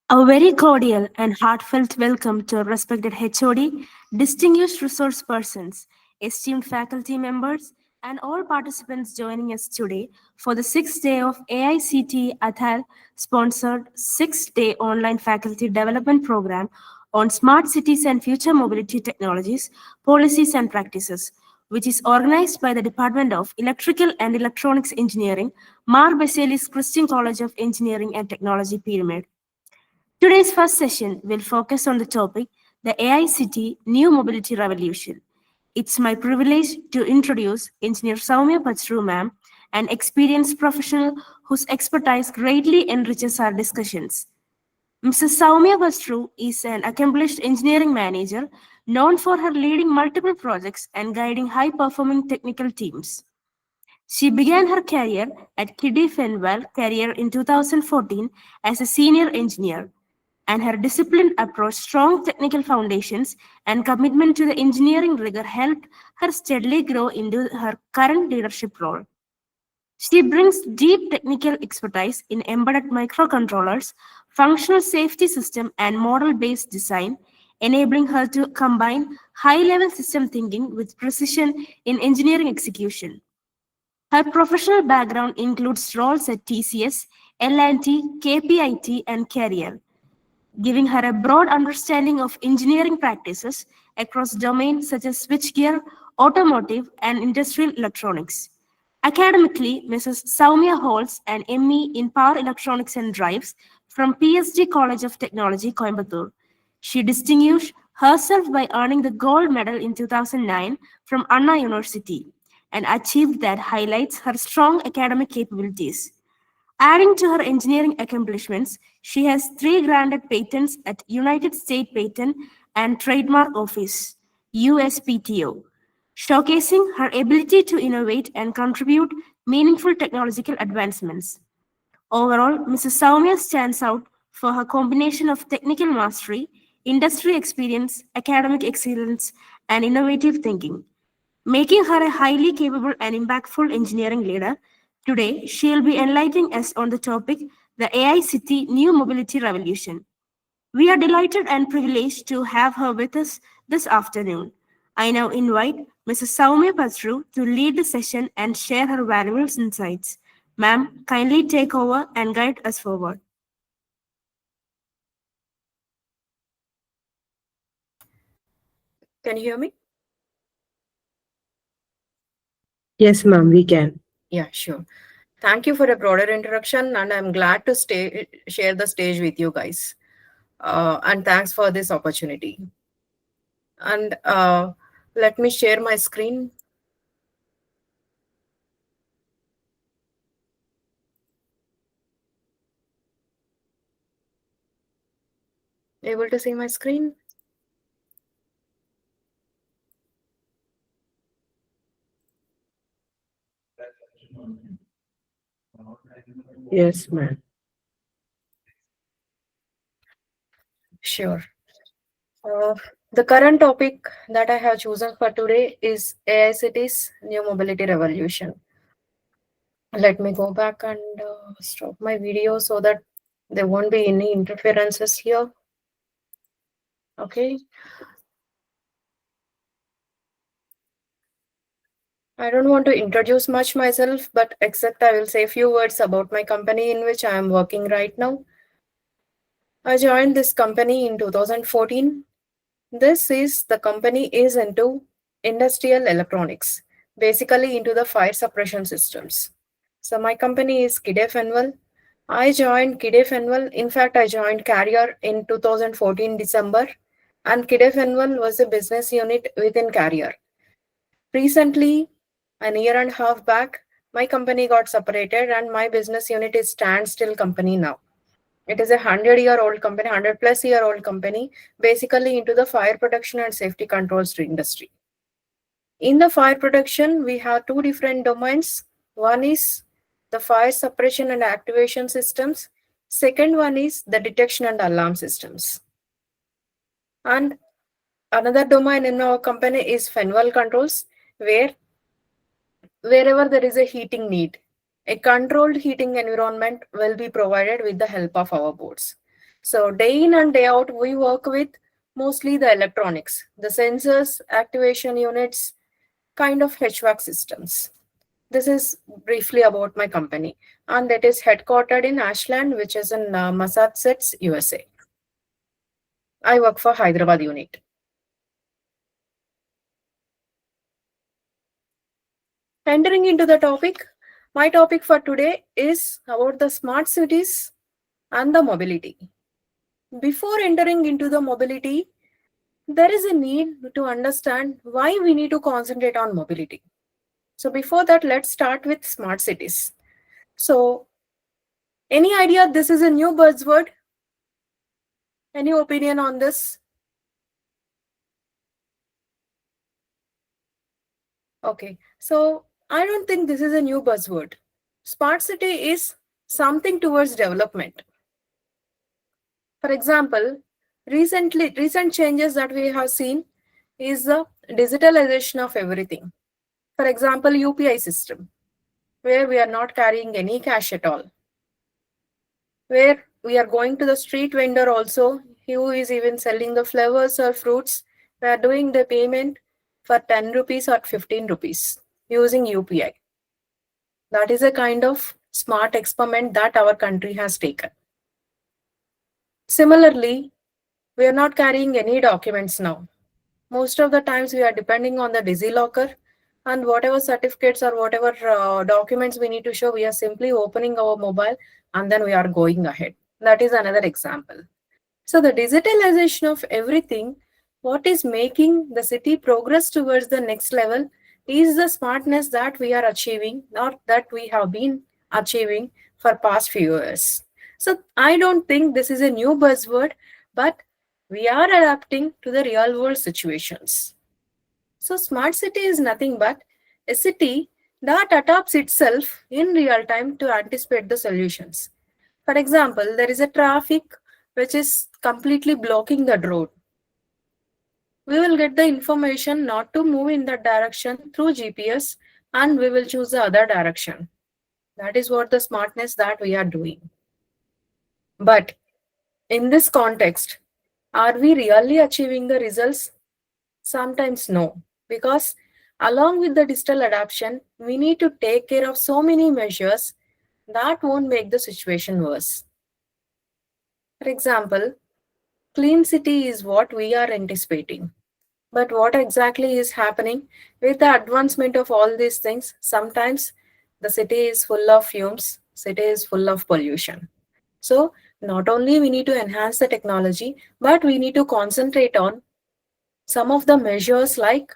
A very cordial and heartfelt welcome to our respected HOD, distinguished resource persons, esteemed faculty members, and all participants joining us today for the sixth day of AICTE ATHAL sponsored six-day online faculty development program on smart cities and future mobility technologies, policies, and practices, which is organized by the Department of Electrical and Electronics Engineering, Mar Beselis Christian College of Engineering and Technology, Peermade. Today's first session will focus on the topic the AI City New Mobility Revolution. It's my privilege to introduce Engineer Sowmya Paturu ma'am, an experienced professional whose expertise greatly enriches our discussions. Mrs. Sowmya Paturu is an accomplished engineering manager known for her leading multiple projects and guiding high-performing technical teams. She began her career at Kidde-Fenwal career in 2014 as a senior engineer, and her disciplined approach, strong technical foundations, and commitment to the engineering rigor helped her steadily grow into her current leadership role. She brings deep technical expertise in embedded microcontrollers, functional safety system, and model-based design, enabling her to combine high-level system thinking with precision in engineering execution. Her professional background includes roles at TCS, L&T, KPIT, and Carrier, giving her a broad understanding of engineering practices across domains such as switchgear, automotive, and industrial electronics. Academically, Mrs. Sowmya holds an ME in Power Electronics and Drives from PSG College of Technology, Coimbatore. She distinguished herself by earning the gold medal in 2009 from Anna University, and achieved that highlights her strong academic capabilities. Adding to her engineering accomplishments, she has three granted patents at United States Patent and Trademark Office (USPTO), showcasing her ability to innovate and contribute meaningful technological advancements. Overall, Mrs. Soumya stands out for her combination of technical mastery, industry experience, academic excellence, and innovative thinking, making her a highly capable and impactful engineering leader. Today, she will be enlightening us on the topic the AI City New Mobility Revolution. We are delighted and privileged to have her with us this afternoon. I now invite Mrs. Soumya Patru to lead the session and share her valuable insights. Ma'am, kindly take over and guide us forward. Can you hear me? Yes, ma'am, we can. Yeah, sure. Thank you for a broader introduction, and I'm glad to share the stage with you guys. And thanks for this opportunity. And let me share my screen. Able to see my screen? Yes, ma'am. Sure. The current topic that I have chosen for today is AI cities, new mobility revolution. Let me go back and stop my video so that there won't be any interferences here. Okay. I don't want to introduce much myself, but except I will say a few words about my company in which I am working right now. I joined this company in 2014. The company is into industrial electronics, basically into the fire suppression systems. So my company is Kidde-Fenwal. I joined Kidde-Fenwal. In fact, I joined Carrier in 2014 December, and Kidde-Fenwal was a business unit within Carrier. Recently, a year and a half back, my company got separated and my business unit is standstill company now. It is a 100-year-old company, 100-plus-year-old company, basically into the fire protection and safety controls industry. In the fire protection, we have two different domains. One is the fire suppression and activation systems. Second one is the detection and alarm systems. And another domain in our company is Fenwal controls, wherever there is a heating need, a controlled heating environment will be provided with the help of our boards. So day in and day out, we work with mostly the electronics, the sensors, activation units, kind of HVAC systems. This is briefly about my company, and it is headquartered in Ashland, which is in Massachusetts, USA. I work for Hyderabad unit. Entering into the topic, my topic for today is about the smart cities and the mobility. Before entering into the mobility, there is a need to understand why we need to concentrate on mobility. So before that, let's start with smart cities. So any idea this is a new buzzword? Any opinion on this? Okay, so I don't think this is a new buzzword. Smart city is something towards development. For example, recent changes that we have seen is the digitalization of everything. For example, UPI system, where we are not carrying any cash at all, where we are going to the street vendor also, who is even selling the flowers or fruits, we are doing the payment for 10 rupees or 15 rupees using UPI. That is a kind of smart experiment that our country has taken. Similarly, we are not carrying any documents now. Most of the times we are depending on the DigiLocker, and whatever certificates or whatever documents we need to show, we are simply opening our mobile and then we are going ahead. That is another example. So the digitalization of everything, what is making the city progress towards the next level is the smartness that we are achieving or that we have been achieving for past few years. So I don't think this is a new buzzword, but we are adapting to the real world situations. So smart city is nothing but a city that adapts itself in real time to anticipate the solutions. For example, there is a traffic which is completely blocking the road. We will get the information not to move in that direction through GPS, and we will choose the other direction. That is what the smartness that we are doing. But in this context, are we really achieving the results? Sometimes no, because along with the digital adoption, we need to take care of so many measures that won't make the situation worse. For example, clean city is what we are anticipating. But what exactly is happening with the advancement of all these things? Sometimes the city is full of fumes, city is full of pollution. So not only we need to enhance the technology, but we need to concentrate on some of the measures like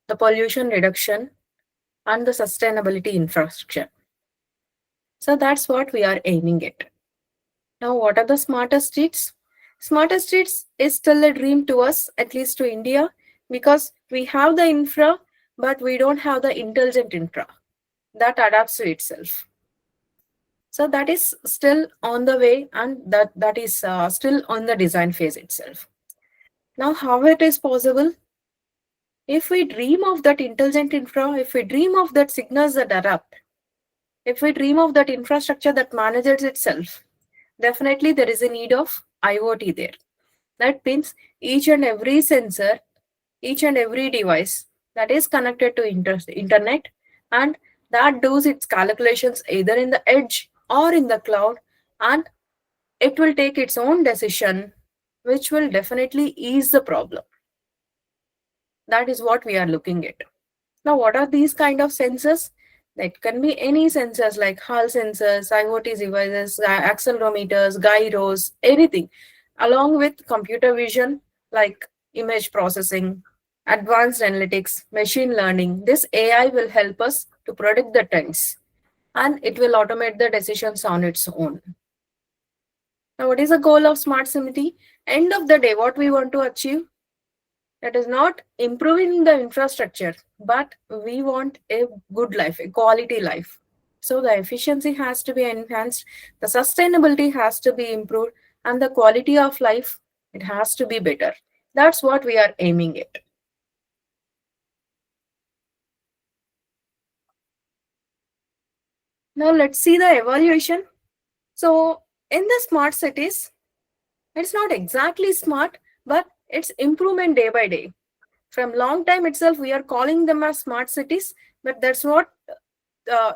the pollution reduction and the sustainability infrastructure. So that's what we are aiming at. Now, what are the smarter streets? Smarter streets is still a dream to us, at least to India, because we have the infra, but we don't have the intelligent infra that adapts to itself. So that is still on the way, and that is still on the design phase itself. Now, how it is possible? If we dream of that intelligent infra, if we dream of that signals that adapt, if we dream of that infrastructure that manages itself, definitely there is a need of IoT there. That means each and every sensor, each and every device that is connected to internet, and that does its calculations either in the edge or in the cloud, and it will take its own decision, which will definitely ease the problem. That is what we are looking at. Now, what are these kind of sensors? It can be any sensors like Hall sensors, IoT devices, accelerometers, gyros, anything, along with computer vision like image processing, advanced analytics, machine learning. This AI will help us to predict the trends, and it will automate the decisions on its own. Now, what is the goal of smart city? End of the day, what we want to achieve? That is not improving the infrastructure, but we want a good life, a quality life. So the efficiency has to be enhanced, the sustainability has to be improved, and the quality of life, it has to be better. That's what we are aiming at. Now let's see the evaluation. So in the smart cities, It's not exactly smart, but it's improvement day by day. From long time itself, we are calling them as smart cities, but that's what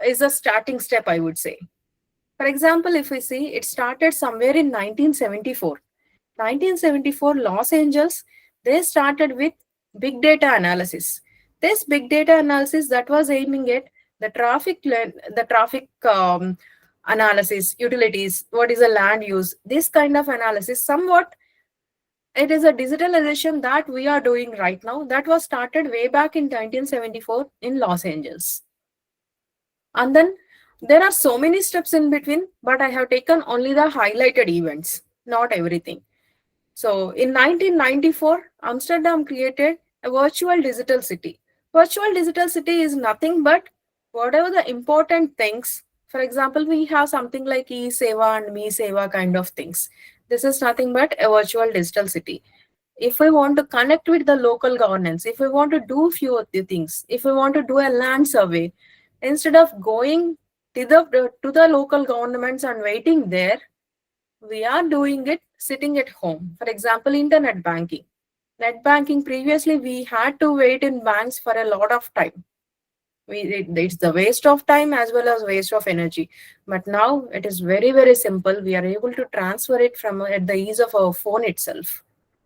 is a starting step, I would say. For example, if we see, it started somewhere in 1974. 1974, Los Angeles, they started with big data analysis. This big data analysis that was aiming at the traffic analysis, utilities, what is the land use, this kind of analysis. Somewhat, it is a digitalization that we are doing right now. That was started way back in 1974 in Los Angeles. And then there are so many steps in between, but I have taken only the highlighted events, not everything. So in 1994, Amsterdam created a virtual digital city. Virtual digital city is nothing but whatever the important things. For example, we have something like e-seva and me-seva kind of things. This is nothing but a virtual digital city. If we want to connect with the local governance, if we want to do few of the things, if we want to do a land survey, instead of going to the local governments and waiting there, we are doing it sitting at home. For example, internet banking. Net banking, previously we had to wait in banks for a lot of time. It's the waste of time as well as waste of energy. But now it is very, very simple. We are able to transfer it from at the ease of our phone itself.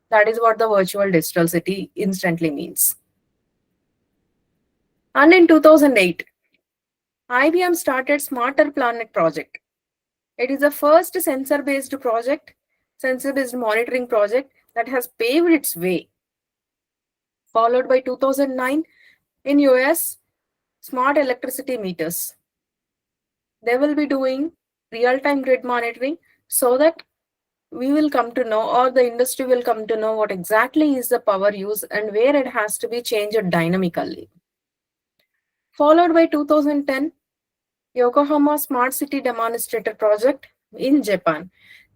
That is what the virtual digital city instantly means. And in 2008, IBM started Smarter Planet project. It is the first sensor-based monitoring project that has paved its way. Followed by 2009, in US, smart electricity meters. They will be doing real-time grid monitoring so that we will come to know, or the industry will come to know, what exactly is the power use and where it has to be changed dynamically. Followed by 2010, Yokohama Smart City Demonstrator Project in Japan.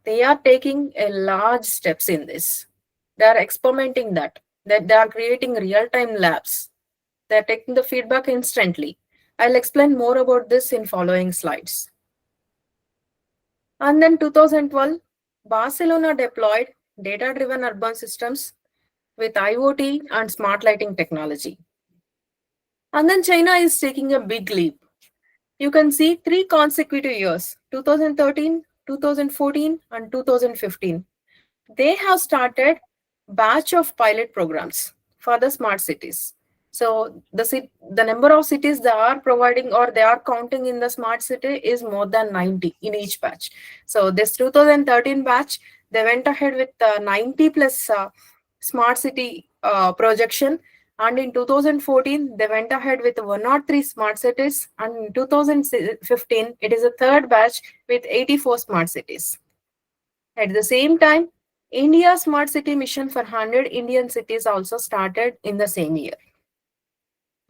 They are taking a large steps in this. They are experimenting that they are creating real-time labs. They are taking the feedback instantly. I'll explain more about this in following slides. And then 2012, Barcelona deployed data-driven urban systems with IoT and smart lighting technology. And then China is taking a big leap. You can see 3 consecutive years, 2013, 2014, and 2015. They have started batch of pilot programs for the smart cities. So the number of cities they are providing or they are counting in the smart city is more than 90 in each batch. So this 2013 batch, they went ahead with 90 plus smart city projection, and in 2014 they went ahead with 103 smart cities, and in 2015 it is a third batch with 84 smart cities. At the same time, India Smart City Mission for 100 Indian cities also started in the same year.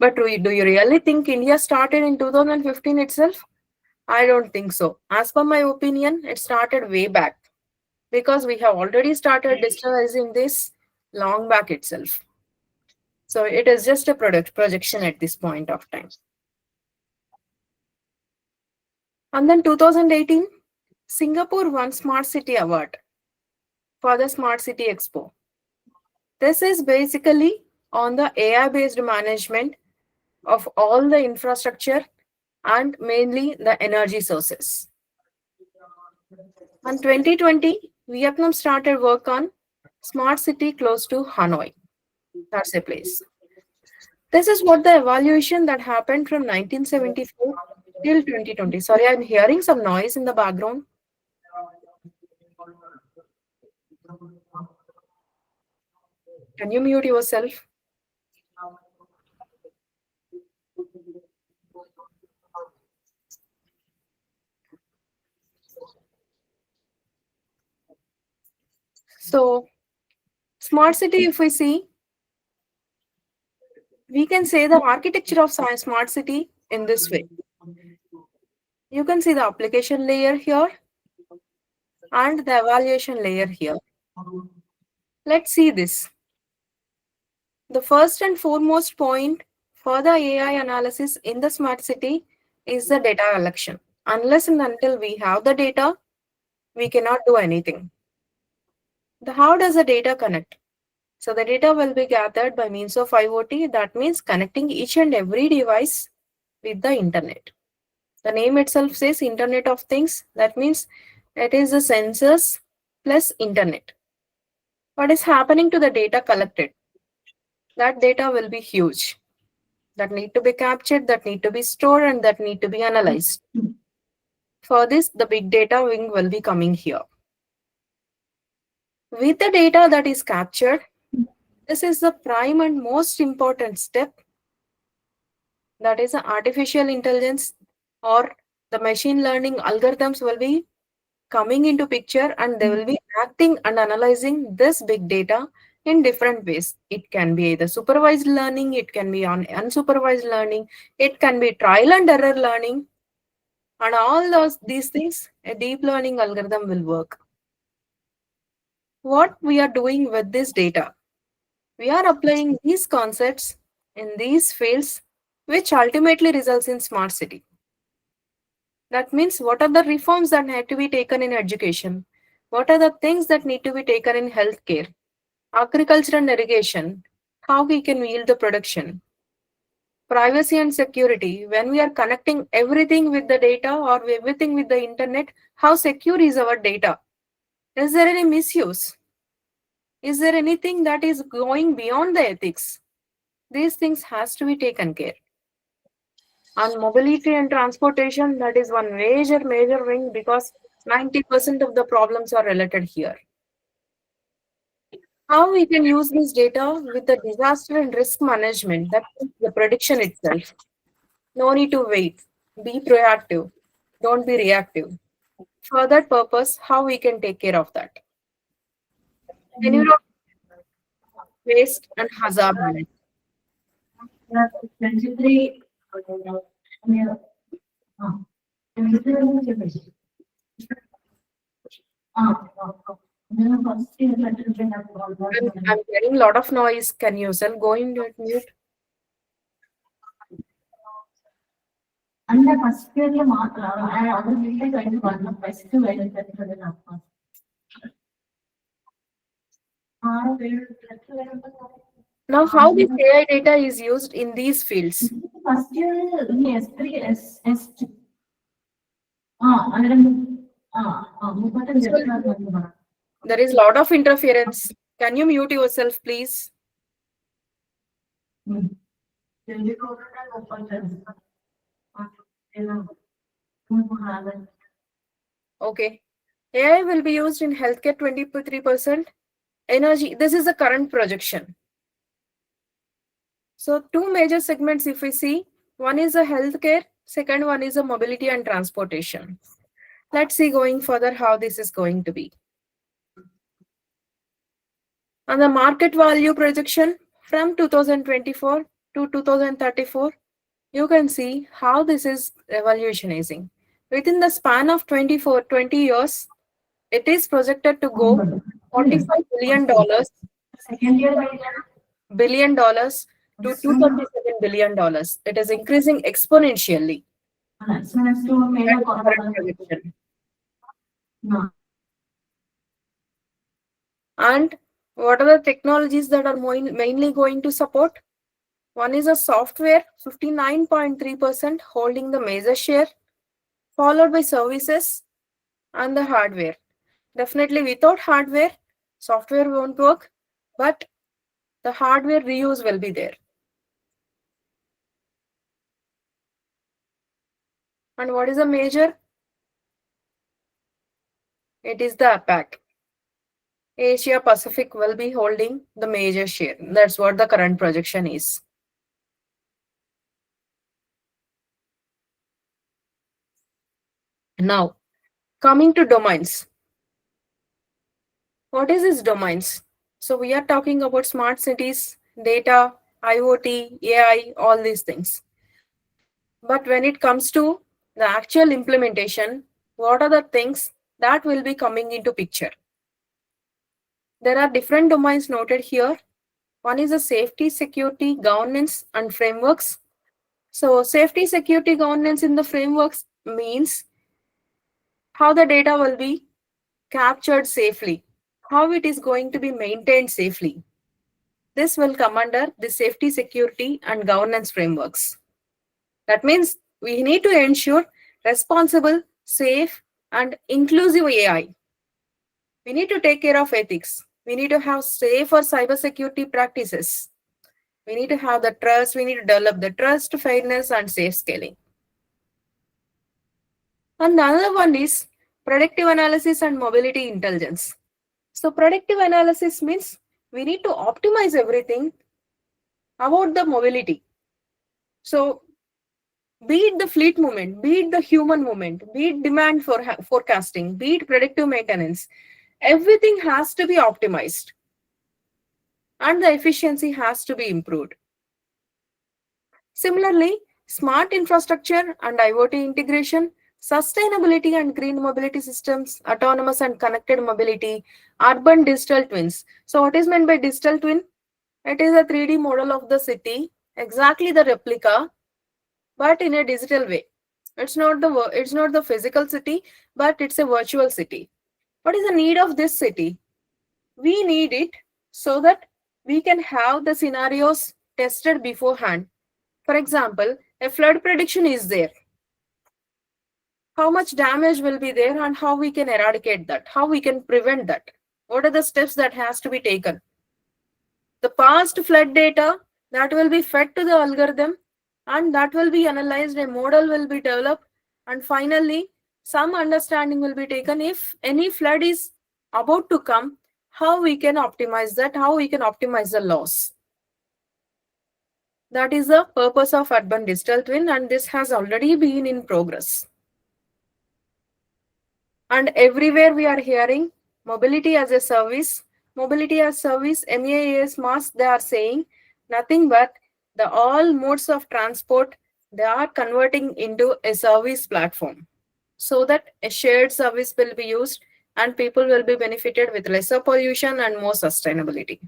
But do you really think India started in 2015 itself? I don't think so. As per my opinion, it started way back because we have already started digitalizing this long back itself. So it is just a projection at this point of time. And then 2018, Singapore won Smart City Award for the Smart City Expo. This is basically on the AI-based management of all the infrastructure and mainly the energy sources. In 2020, Vietnam started work on smart city close to Hanoi. That's a place. This is what the evaluation that happened from 1974 till 2020. Sorry, I'm hearing some noise in the background. Can you mute yourself? So, smart city, if we see, we can say the architecture of smart city in this way. You can see the application layer here and the evaluation layer here. Let's see this. The first and foremost point for the AI analysis in the smart city is the data collection. Unless and until we have the data, we cannot do anything. How does the data connect? So the data will be gathered by means of IoT. That means connecting each and every device with the internet. The name itself says Internet of Things. That means it is the sensors plus internet. What is happening to the data collected? That data will be huge. That need to be captured, that need to be stored, and that need to be analyzed. For this, the big data wing will be coming here. With the data that is captured, this is the prime and most important step. That is the artificial intelligence or the machine learning algorithms will be coming into picture, and they will be acting and analyzing this big data in different ways. It can be either supervised learning, it can be unsupervised learning, it can be trial and error learning, and all these things a deep learning algorithm will work. What we are doing with this data? We are applying these concepts in these fields, which ultimately results in smart city. That means what are the reforms that need to be taken in education? What are the things that need to be taken in healthcare, agriculture and irrigation? How we can yield the production? Privacy and security. When we are connecting everything with the data or everything with the internet, how secure is our data? Is there any misuse? Is there anything that is going beyond the ethics? These things has to be taken care. On mobility and transportation, that is one major wing because 90% of the problems are related here. How we can use this data with the disaster and risk management, that is the prediction itself. No need to wait. Be proactive. Don't be reactive. For that purpose, how we can take care of that? Environment, waste and hazard management. I'm getting a lot of noise. Can you self go in mute? ಅಂದ್ರೆ first ಇಯರ್ಗೆ ಮಾತ್ರ ಅದ್ರ ಮೇಲೆ kind ಬಂದು first Now, how this AI data is used in these fields? First year ಎಸ್3 S ಅಂದ್ರೆ There is a lot of interference. Can you mute yourself, please? Okay. AI will be used in healthcare 23%. Energy, this is the current projection. So two major segments if we see, one is the healthcare, second one is the mobility and transportation. Let's see going further how this is going to be. And the market value projection from 2024 to 2034, you can see how this is revolutionizing. Within the span of 20 years, it is projected to go $45 billion to $237 billion. It is increasing exponentially. And what are the technologies that are mainly going to support? One is a software, 59.3% holding the major share, followed by services and the hardware. Definitely without hardware, software won't work, but the hardware reuse will be there. And what is a major? It is the APAC. Asia Pacific will be holding the major share. That's what the current projection is. Now, coming to domains. What is these domains? So we are talking about smart cities, data, IoT, AI, all these things. But when it comes to the actual implementation, what are the things that will be coming into picture? There are different domains noted here. One is the safety, security, governance, and frameworks. So safety, security, governance in the frameworks means how the data will be captured safely, how it is going to be maintained safely. This will come under the safety, security, and governance frameworks. That means we need to ensure responsible, safe, and inclusive AI. We need to take care of ethics. We need to have safer cybersecurity practices. We need to have the trust. We need to develop the trust, fairness, and safe scaling. And another one is predictive analysis and mobility intelligence. So predictive analysis means we need to optimize everything about the mobility. So be it the fleet movement, be it the human movement, be it demand for forecasting, be it predictive maintenance, everything has to be optimized and the efficiency has to be improved. Similarly, smart infrastructure and IoT integration, sustainability and green mobility systems, autonomous and connected mobility, urban digital twins. So what is meant by digital twin? It is a 3D model of the city, exactly the replica, but in a digital way. It's not the physical city, but it's a virtual city. What is the need of this city? We need it so that we can have the scenarios tested beforehand. For example, a flood prediction is there. How much damage will be there and how we can eradicate that, how we can prevent that. What are the steps that has to be taken? The past flood data that will be fed to the algorithm and that will be analyzed, a model will be developed, and finally some understanding will be taken if any flood is about to come, how we can optimize that, how we can optimize the loss. That is the purpose of urban digital twin, and this has already been in progress. And everywhere we are hearing mobility as a service, MAAS mass, they are saying nothing but the all modes of transport, they are converting into a service platform so that a shared service will be used and people will be benefited with lesser pollution and more sustainability.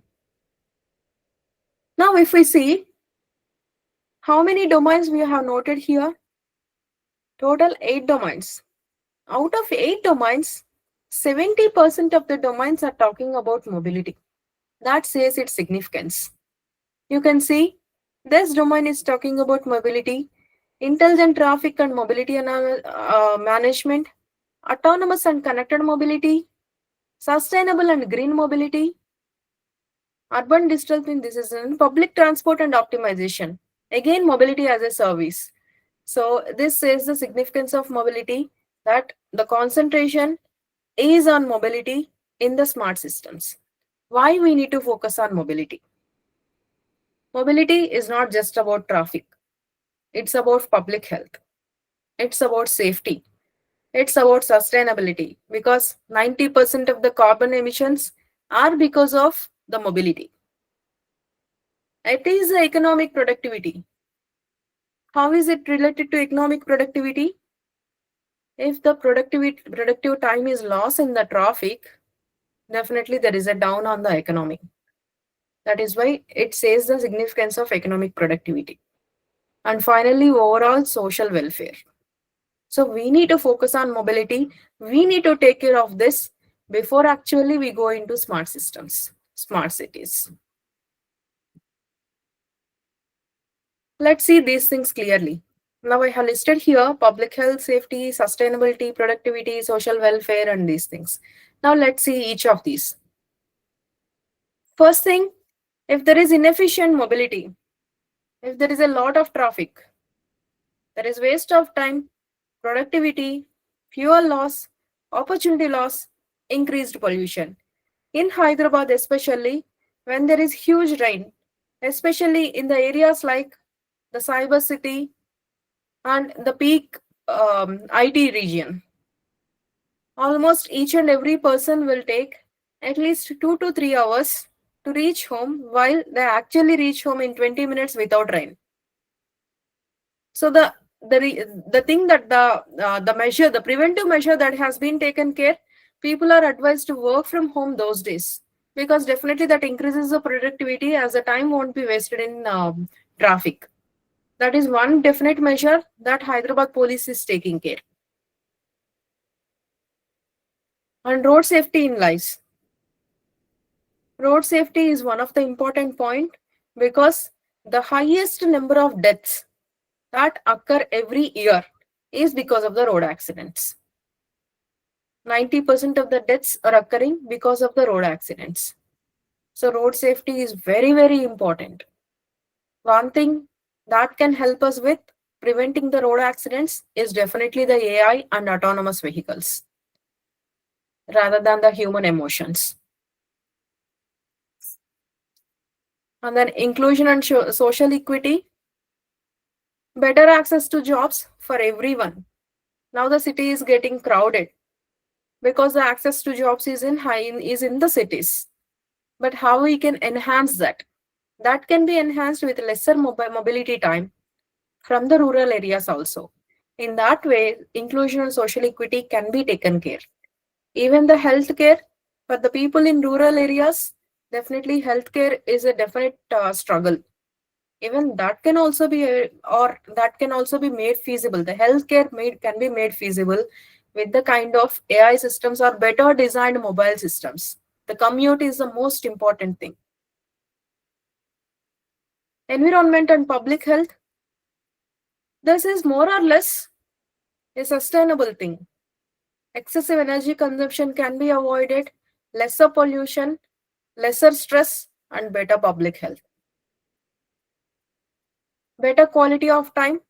Now, if we see how many domains we have noted here, total 8 domains. Out of 8 domains, 70% of the domains are talking about mobility. That says its significance. You can see this domain is talking about mobility, intelligent traffic and mobility management, autonomous and connected mobility, sustainable and green mobility, urban digital twin, this is in public transport and optimization. Again, mobility as a service. So this says the significance of mobility, that the concentration is on mobility in the smart systems. Why we need to focus on mobility? Mobility is not just about traffic. It's about public health. It's about safety. It's about sustainability, because 90% of the carbon emissions are because of the mobility. It is the economic productivity. How is it related to economic productivity? If the productive time is lost in the traffic, definitely there is a down on the economy. That is why it says the significance of economic productivity. And finally, overall social welfare. So we need to focus on mobility. We need to take care of this before actually we go into smart systems, smart cities. Let's see these things clearly. Now I have listed here public health, safety, sustainability, productivity, social welfare, and these things. Now let's see each of these. First thing, if there is inefficient mobility, if there is a lot of traffic, there is waste of time, productivity, fuel loss, opportunity loss, increased pollution. In Hyderabad especially, when there is huge rain, especially in the areas like the cyber city and the peak IT region, almost each and every person will take at least 2 to 3 hours to reach home, while they actually reach home in 20 minutes without rain. So the thing that the preventive measure that has been taken care, people are advised to work from home those days, because definitely that increases the productivity as the time won't be wasted in traffic. That is one definite measure that Hyderabad police is taking care. And road safety in lives. Road safety is one of the important point because the highest number of deaths that occur every year is because of the road accidents. 90% of the deaths are occurring because of the road accidents. So road safety is very, very important. One thing that can help us with preventing the road accidents is definitely the AI and autonomous vehicles rather than the human emotions. And then inclusion and social equity, better access to jobs for everyone. Now the city is getting crowded because the access to jobs is in the cities. But how we can enhance that? That can be enhanced with lesser mobility time from the rural areas also. In that way, inclusion and social equity can be taken care. Even the healthcare for the people in rural areas, definitely healthcare is a definite struggle. Even that can also be or that can also be made feasible. The healthcare can be made feasible with the kind of AI systems or better designed mobile systems. The commute is the most important thing. Environment and public health, this is more or less a sustainable thing. Excessive energy consumption can be avoided, lesser pollution, lesser stress, and better public health. Better quality of time,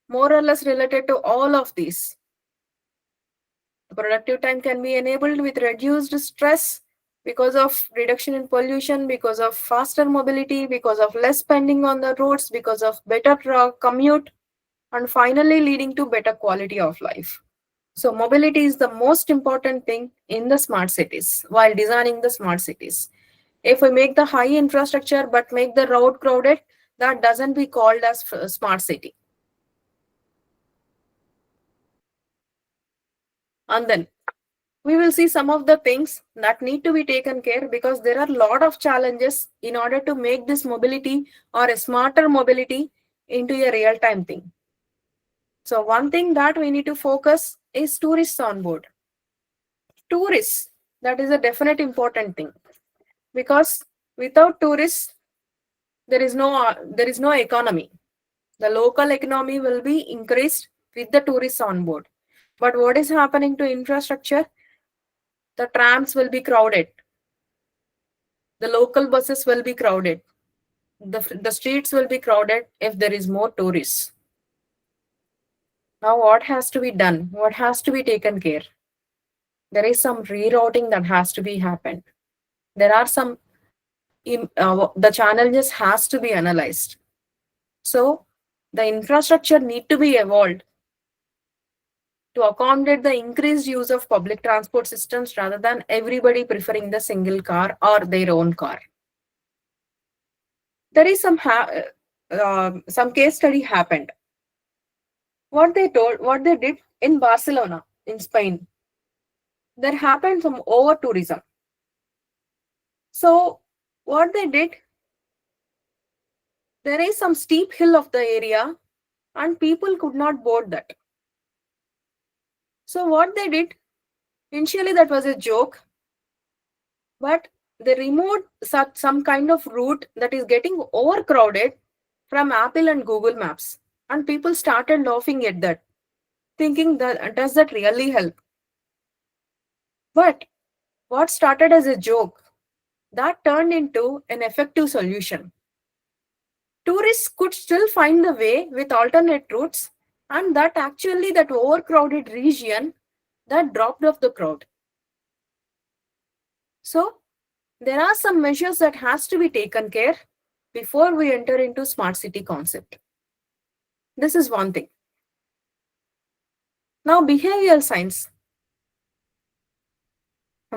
more or less related to all of these. The productive time can be enabled with reduced stress because of reduction in pollution, because of faster mobility, because of less spending on the roads, because of better commute, and finally leading to better quality of life. So mobility is the most important thing in the smart cities while designing the smart cities. If we make the high infrastructure but make the road crowded, that doesn't be called as smart city. And then we will see some of the things that need to be taken care because there are a lot of challenges in order to make this mobility or a smarter mobility into a real-time thing. So one thing that we need to focus is tourists on board. Tourists, that is a definite important thing because without tourists, there is no economy. The local economy will be increased with the tourists on board. But what is happening to infrastructure? The trams will be crowded. The local buses will be crowded. The streets will be crowded if there is more tourists. Now what has to be done? What has to be taken care? There is some rerouting that has to be happened. There are some the challenges has to be analyzed. So the infrastructure need to be evolved to accommodate the increased use of public transport systems rather than everybody preferring the single car or their own car. There is some case study happened. What they did in Barcelona, in Spain, there happened some over tourism. So what they did, there is some steep hill of the area and people could not board that. So what they did, initially that was a joke, but they removed some kind of route that is getting overcrowded from Apple and Google Maps. And people started laughing at that, thinking that does that really help? But what started as a joke, that turned into an effective solution. Tourists could still find the way with alternate routes, and that actually that overcrowded region that dropped off the crowd. So there are some measures that has to be taken care before we enter into smart city concept. This is one thing. Now behavioral science.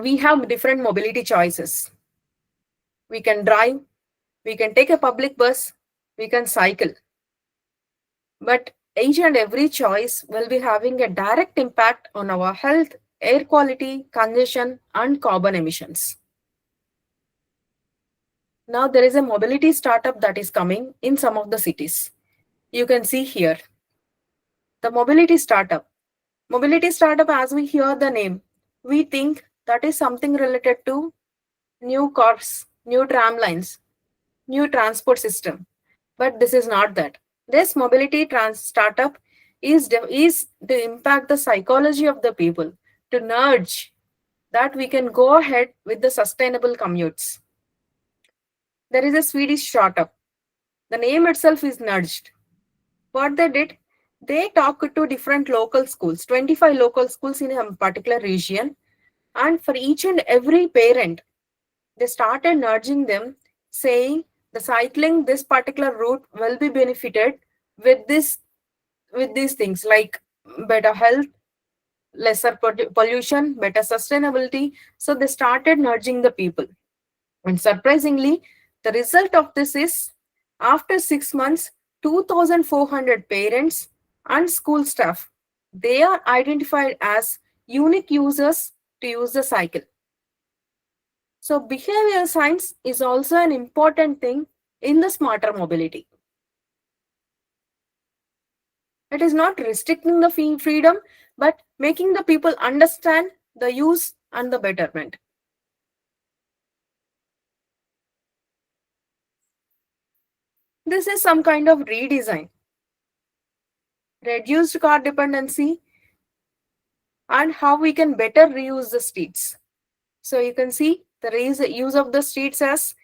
We have different mobility choices. We can drive, we can take a public bus, we can cycle. But each and every choice will be having a direct impact on our health, air quality, congestion, and carbon emissions. Now there is a mobility startup that is coming in some of the cities. You can see here the mobility startup. Mobility startup, as we hear the name, we think that is something related to new cars, new tram lines, new transport system. But this is not that. This mobility startup is to impact the psychology of the people, to nudge that we can go ahead with the sustainable commutes. There is a Swedish startup. The name itself is nudged. What they did, they talked to different local schools, 25 local schools in a particular region, and for each and every parent, they started nudging them, saying the cycling this particular route will be benefited with these things like better health, lesser pollution, better sustainability. So they started nudging the people. And surprisingly, the result of this is after 6 months, 2,400 parents and school staff, they are identified as unique users to use the cycle. So behavioral science is also an important thing in the smarter mobility. It is not restricting the freedom, but making the people understand the use and the betterment. This is some kind of redesign. Reduced car dependency and how we can better reuse the streets. So you can see the use of the streets as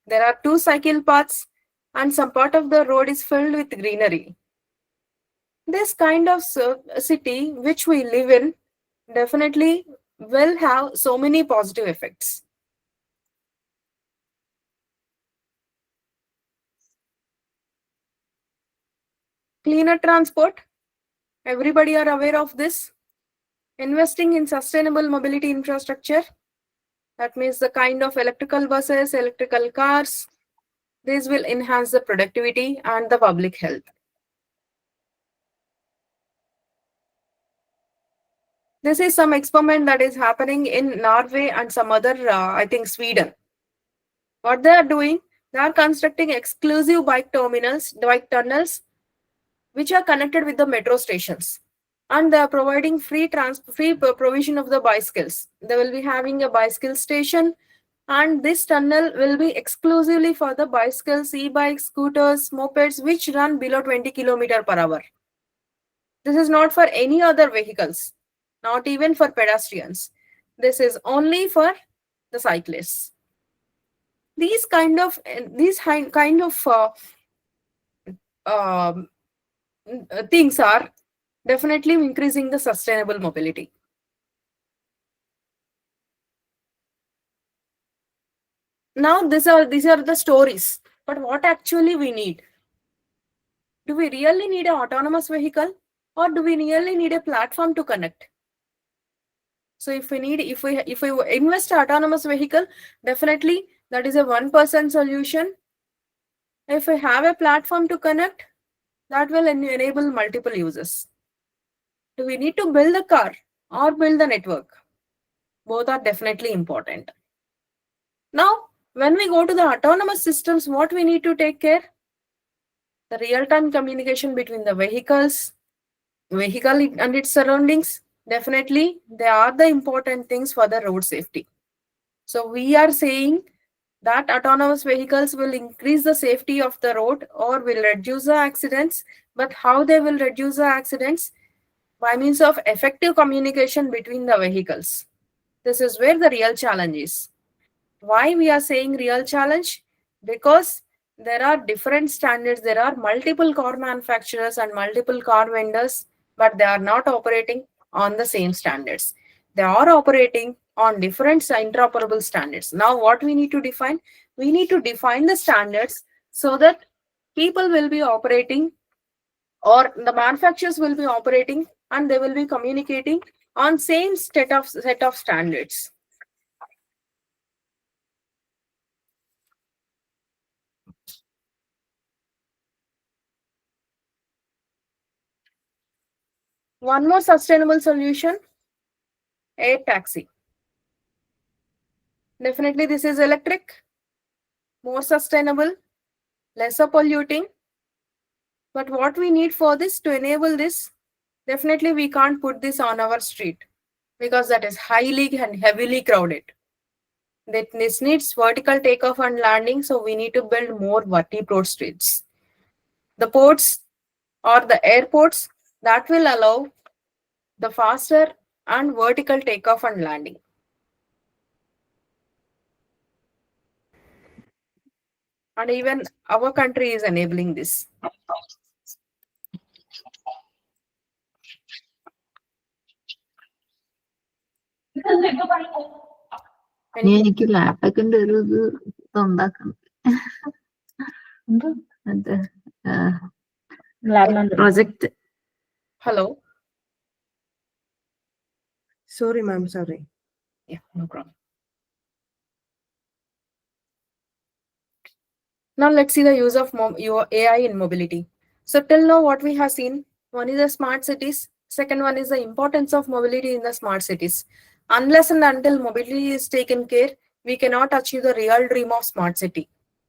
there are 2 cycle paths and some part of the road is filled with greenery. This kind of city which we live in definitely will have so many positive effects. Cleaner transport, everybody are aware of this. Investing in sustainable mobility infrastructure, that means the kind of electrical buses, electrical cars, this will enhance the productivity and the public health. This is some experiment that is happening in Norway and some other, I think Sweden. What they are doing, they are constructing exclusive bike tunnels, which are connected with the metro stations. And they are providing free provision of the bicycles. They will be having a bicycle station, and this tunnel will be exclusively for the bicycles, e-bikes, scooters, mopeds, which run below 20 km/h. This is not for any other vehicles, not even for pedestrians. This is only for the cyclists. These kind of things are definitely increasing the sustainable mobility. Now these are the stories, but what actually we need? Do we really need an autonomous vehicle, or do we really need a platform to connect? So if we invest in autonomous vehicle, definitely that is a 1% solution. If we have a platform to connect, that will enable multiple uses. Do we need to build the car or build the network? Both are definitely important. Now, when we go to the autonomous systems, what we need to take care? The real-time communication between the vehicle and its surroundings. Definitely, they are the important things for the road safety. So we are saying that autonomous vehicles will increase the safety of the road or will reduce the accidents. But how they will reduce the accidents? By means of effective communication between the vehicles. This is where the real challenge is. Why we are saying real challenge? Because there are different standards. There are multiple car manufacturers and multiple car vendors, but they are not operating on the same standards. They are operating on different interoperable standards. Now, what we need to define? We need to define the standards so that people will be operating, or the manufacturers will be operating, and they will be communicating on same set of standards. One more sustainable solution, air taxi. Definitely this is electric, more sustainable, lesser polluting. But what we need for this, to enable this, definitely we can't put this on our street because that is highly and heavily crowded. This needs vertical takeoff and landing, so we need to build more vertiport streets. The ports or the airports that will allow the faster and vertical takeoff and landing. And even our country is enabling this. എനിക്ക് ലാപ്ടോപ്പിന്റെ ഒരു ഇത് ഉണ്ടാക്കണം project. Hello. Sorry, ma'am. Sorry. Yeah, no problem. Now let's see the use of your AI in mobility. So till now what we have seen, one is the smart cities, second one is the importance of mobility in the smart cities. Unless and until mobility is taken care, we cannot achieve the real dream of smart city.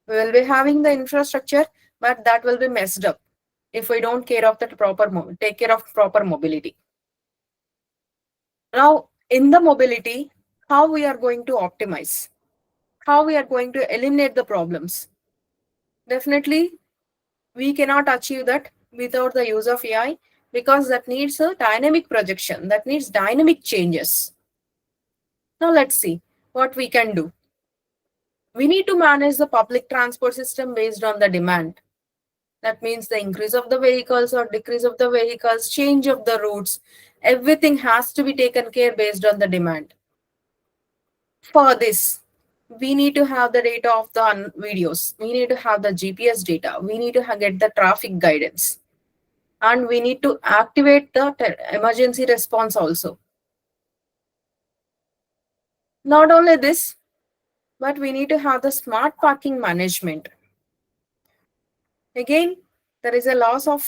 We will be having the infrastructure, but that will be messed up if we don't take care of proper mobility. Now in the mobility, how we are going to optimize, how we are going to eliminate the problems. Definitely, we cannot achieve that without the use of AI, because that needs a dynamic projection, that needs dynamic changes. Now let's see what we can do. We need to manage the public transport system based on the demand. That means the increase of the vehicles or decrease of the vehicles, change of the routes, everything has to be taken care based on the demand. For this, we need to have the data of the videos, we need to have the GPS data, we need to get the traffic guidance, and we need to activate the emergency response also. Not only this, but we need to have the smart parking management. Again, there is a loss of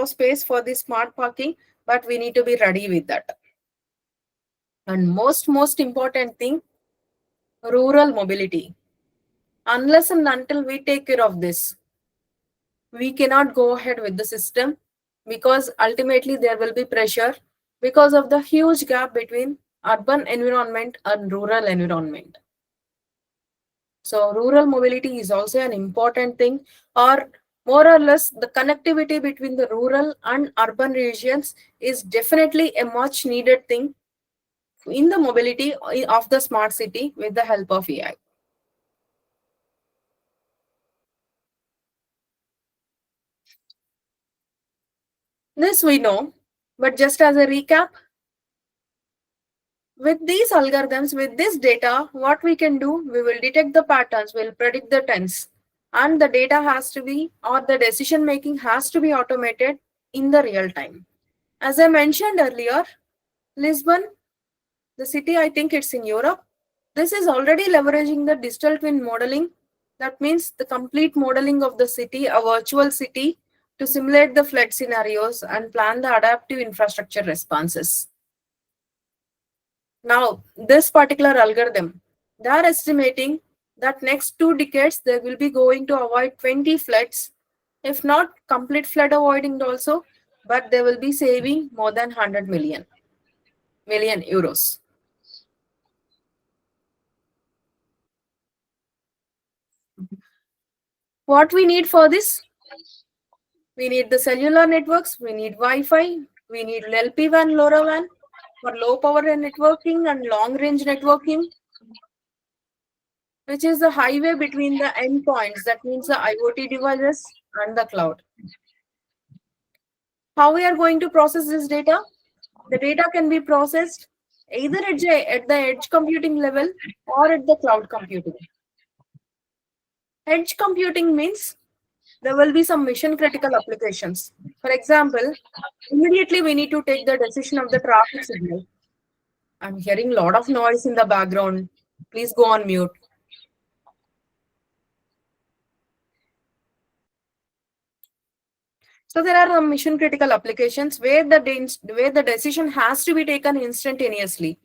space for the smart parking, but we need to be ready with that. And most important thing, rural mobility. Unless and until we take care of this, we cannot go ahead with the system, because ultimately there will be pressure because of the huge gap between urban environment and rural environment. So rural mobility is also an important thing, or more or less the connectivity between the rural and urban regions is definitely a much needed thing in the mobility of the smart city with the help of AI. This we know, but just as a recap, with these algorithms, with this data, what we can do, we will detect the patterns, we'll predict the trends, and the data has to be, or the decision making has to be automated in the real time. As I mentioned earlier, Lisbon, the city, I think it's in Europe, this is already leveraging the digital twin modeling. That means the complete modeling of the city, a virtual city, to simulate the flood scenarios and plan the adaptive infrastructure responses. Now, this particular algorithm, they are estimating that next 2 decades, they will be going to avoid 20 floods, if not complete flood avoiding also, but they will be saving more than 100 million euros. What we need for this? We need the cellular networks, we need Wi-Fi, we need LPWAN, LoRaWAN for low power networking and long range networking, which is the highway between the endpoints, that means the IoT devices and the cloud. How we are going to process this data? The data can be processed either at the edge computing level or at the cloud computing. Edge computing means there will be some mission critical applications. For example, immediately we need to take the decision of the traffic signal. I'm hearing a lot of noise in the background. Please go on mute. So there are some mission critical applications where the decision has to be taken instantaneously.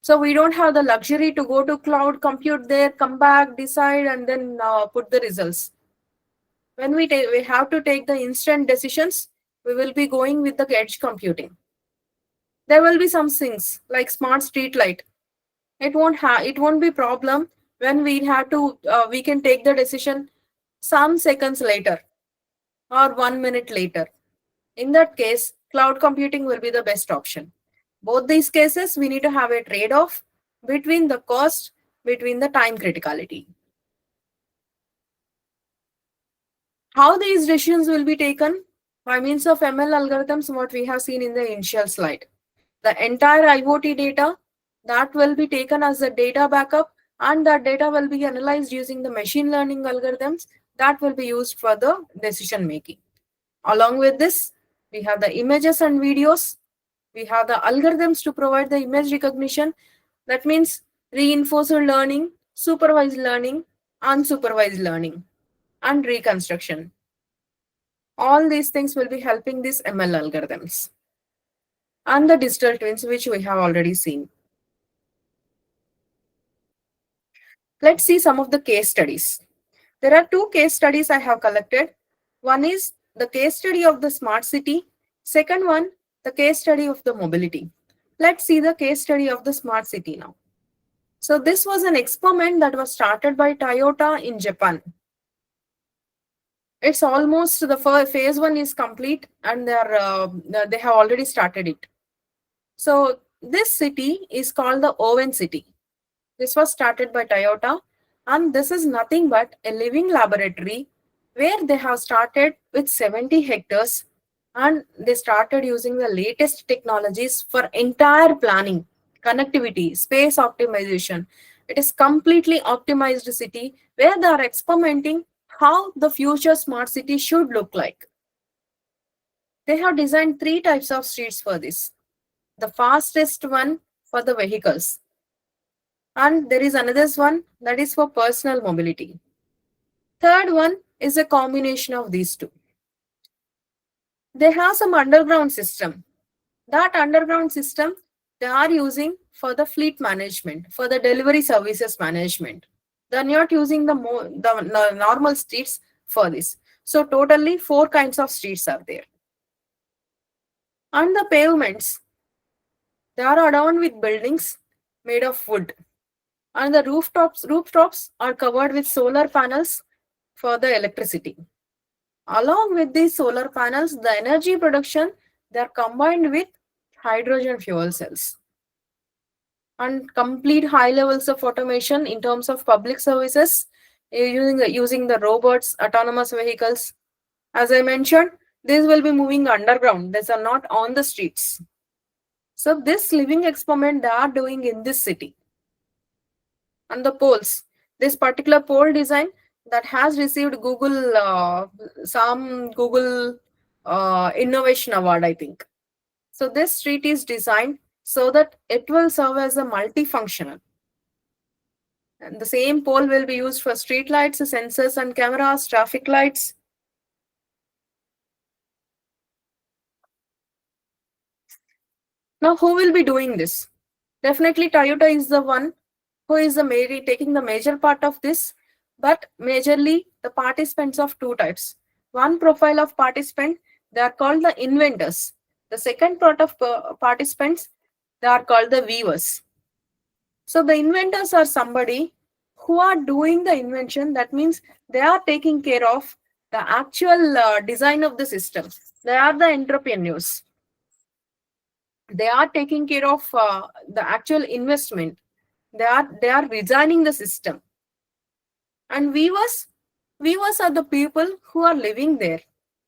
So we don't have the luxury to go to cloud, compute there, come back, decide, and then put the results. When we have to take the instant decisions, we will be going with the edge computing. There will be some things like smart street light. It won't be problem when we have to we can take the decision some seconds later or 1 minute later. In that case, cloud computing will be the best option. Both these cases, we need to have a trade-off between the cost, between the time criticality. How these decisions will be taken? By means of ML algorithms, what we have seen in the initial slide. The entire IoT data that will be taken as a data backup, and that data will be analyzed using the machine learning algorithms that will be used for the decision making. Along with this, we have the images and videos. We have the algorithms to provide the image recognition. That means reinforced learning, supervised learning, unsupervised learning, and reconstruction. All these things will be helping these ML algorithms. And the digital twins, which we have already seen. Let's see some of the case studies. There are 2 case studies I have collected. One is the case study of the smart city. Second one, the case study of the mobility. Let's see the case study of the smart city now. So this was an experiment that was started by Toyota in Japan. It's almost the phase 1 is complete, and they have already started it. So this city is called the Owen City. This was started by Toyota, and this is nothing but a living laboratory where they have started with 70 hectares, and they started using the latest technologies for entire planning, connectivity, space optimization. It is completely optimized city where they are experimenting how the future smart city should look like. They have designed 3 types of streets for this. The fastest one for the vehicles. And there is another one that is for personal mobility. Third one is a combination of these 2. They have some underground system. That underground system they are using for the fleet management, for the delivery services management. They are not using the normal streets for this. So totally 4 kinds of streets are there. And the pavements, they are adorned with buildings made of wood. And the rooftops are covered with solar panels for the electricity. Along with these solar panels, the energy production, they are combined with hydrogen fuel cells. And complete high levels of automation in terms of public services, using the robots, autonomous vehicles. As I mentioned, these will be moving underground. These are not on the streets. So this living experiment they are doing in this city. And the poles, this particular pole design that has received some Google Innovation Award, I think. So this street is designed so that it will serve as a multifunctional. And the same pole will be used for street lights, sensors and cameras, traffic lights. Now, who will be doing this? Definitely Toyota is the one who is taking the major part of this, but majorly the participants of 2 types. One profile of participant, they are called the inventors. The second part of participants, they are called the weavers. So the inventors are somebody who are doing the invention. That means they are taking care of the actual design of the system. They are the entrepreneurs. They are taking care of the actual investment. They are designing the system. And weavers are the people who are living there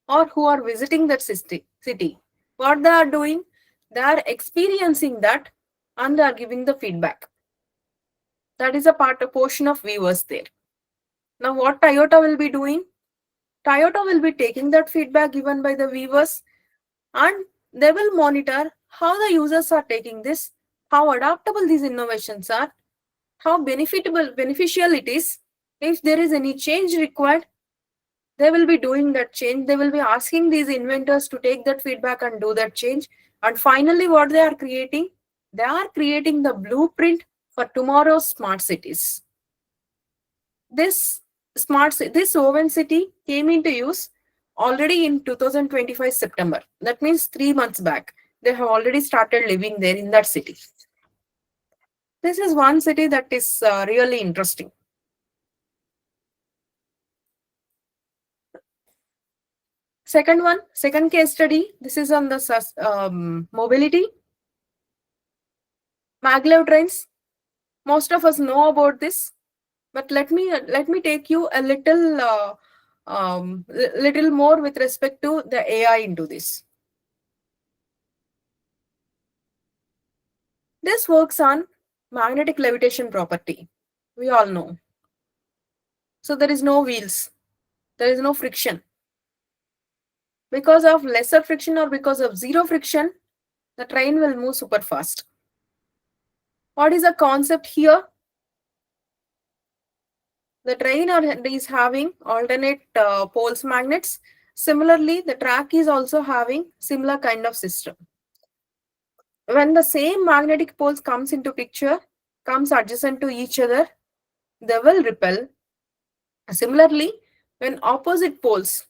or who are visiting that city. What they are doing, they are experiencing that and they are giving the feedback. That is a portion of weavers there. Now what Toyota will be doing? Toyota will be taking that feedback given by the weavers, and they will monitor how the users are taking this, how adaptable these innovations are, how beneficial it is. If there is any change required, they will be doing that change. They will be asking these inventors to take that feedback and do that change. And finally, what they are creating the blueprint for tomorrow's smart cities. This Owen City came into use already in 2025 September. That means 3 months back. They have already started living there in that city. This is one city that is really interesting. Second case study. This is on the mobility. Maglev trains. Most of us know about this, but let me take you a little more with respect to the AI into this. This works on magnetic levitation property. We all know. So there is no wheels. There is no friction. Because of lesser friction or because of zero friction, the train will move super fast. What is the concept here? The train is having alternate poles magnets. Similarly, the track is also having similar kind of system. When the same magnetic poles comes into picture, comes adjacent to each other, they will repel. Similarly, when opposite poles,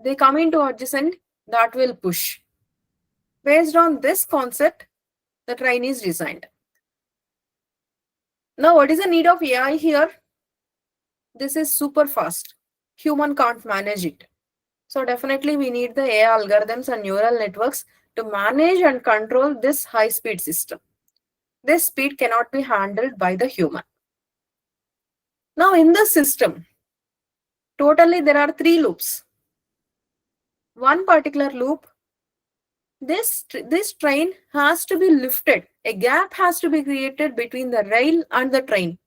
they come into adjacent, that will push. Based on this concept, the train is designed. Now, what is the need of AI here? This is super fast. Human can't manage it. So definitely we need the AI algorithms and neural networks to manage and control this high-speed system. This speed cannot be handled by the human. Now in the system, totally there are 3 loops. One particular loop, this train has to be lifted. A gap has to be created between the rail and the train.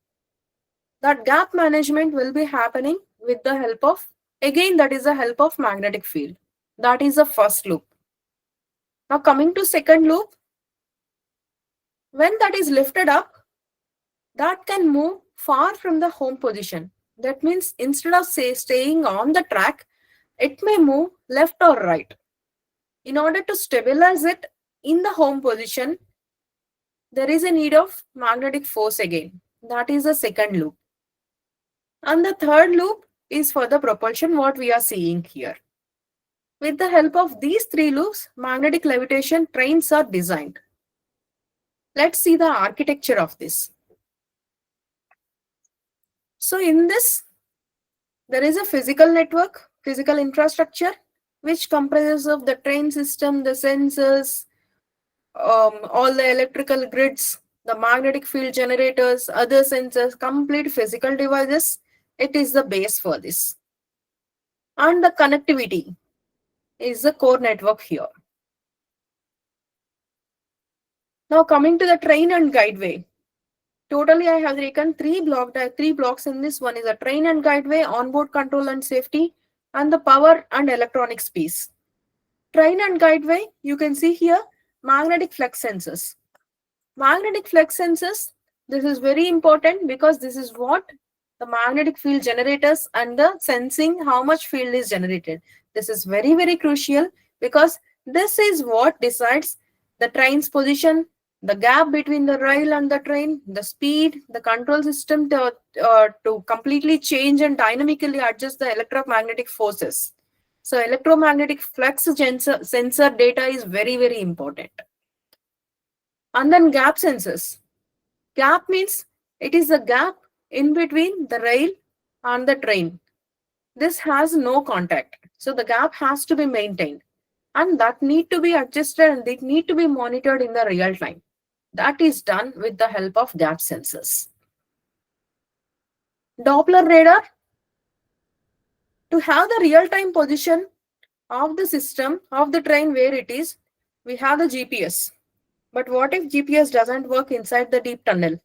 That gap management will be happening with the help of, again, that is the help of magnetic field. That is the first loop. Now coming to second loop, when that is lifted up, that can move far from the home position. That means instead of staying on the track, it may move left or right. In order to stabilize it in the home position, there is a need of magnetic force again. That is the second loop. And the third loop is for the propulsion, what we are seeing here. With the help of these 3 loops, magnetic levitation trains are designed. Let's see the architecture of this. So in this, there is a physical network, physical infrastructure, which comprises of the train system, the sensors, all the electrical grids, the magnetic field generators, other sensors, complete physical devices. It is the base for this. And the connectivity is the core network here. Now coming to the train and guideway. Totally, I have taken 3 blocks in this. One is a train and guideway, onboard control and safety, and the power and electronics piece. Train and guideway, you can see here, magnetic flux sensors. Magnetic flux sensors, this is very important because this is what the magnetic field generators and the sensing how much field is generated. This is very, very crucial because this is what decides the train's position, the gap between the rail and the train, the speed, the control system to completely change and dynamically adjust the electromagnetic forces. So electromagnetic flux sensor data is very, very important. And then gap sensors. Gap means it is the gap in between the rail and the train. This has no contact. So the gap has to be maintained. And that need to be adjusted and they need to be monitored in the real time. That is done with the help of gap sensors. Doppler radar. To have the real-time position of the system, of the train where it is, we have the GPS. But what if GPS doesn't work inside the deep tunnel?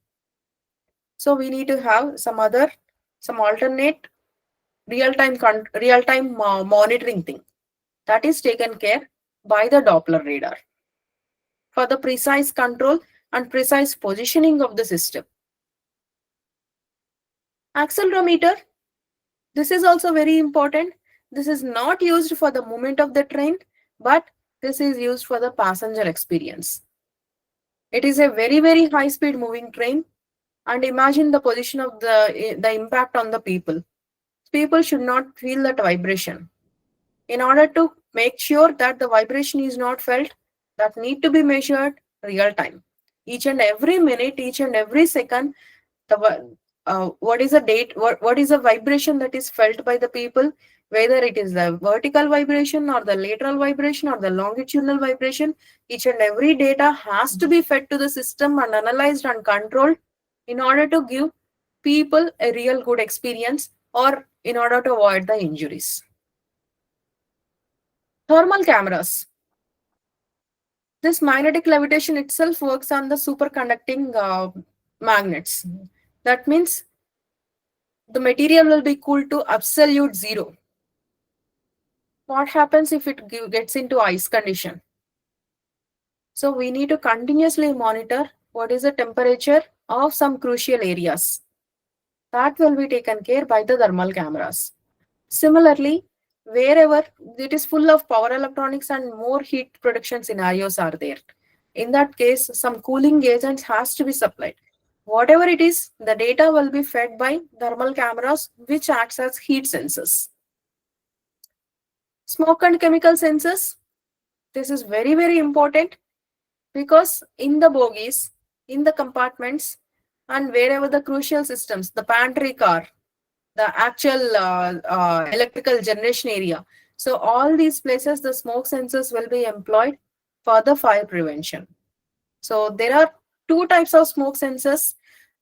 So we need to have some alternate real-time monitoring thing. That is taken care by the Doppler radar for the precise control and precise positioning of the system. Accelerometer. This is also very important. This is not used for the movement of the train, but this is used for the passenger experience. It is a very, very high-speed moving train. And imagine the position of the impact on the people. People should not feel that vibration. In order to make sure that the vibration is not felt, that need to be measured real time. each and every minute, each and every second, what is the date, what is the vibration that is felt by the people, whether it is the vertical vibration or the lateral vibration or the longitudinal vibration. Each and every data has to be fed to the system and analyzed and controlled in order to give people a real good experience or in order to avoid the injuries. Thermal cameras. This magnetic levitation itself works on the superconducting magnets. That means the material will be cooled to absolute zero. What happens if it gets into ice condition? So we need to continuously monitor what is the temperature of some crucial areas. That will be taken care by the thermal cameras. Similarly, wherever it is full of power electronics and more heat production scenarios are there, in that case, some cooling agents has to be supplied. Whatever it is, the data will be fed by thermal cameras, which acts as heat sensors. Smoke and chemical sensors. This is very, very important because in the bogies, in the compartments, and wherever the crucial systems, the pantry car, the actual electrical generation area. So all these places, the smoke sensors will be employed for the fire prevention. So there are two types of smoke sensors.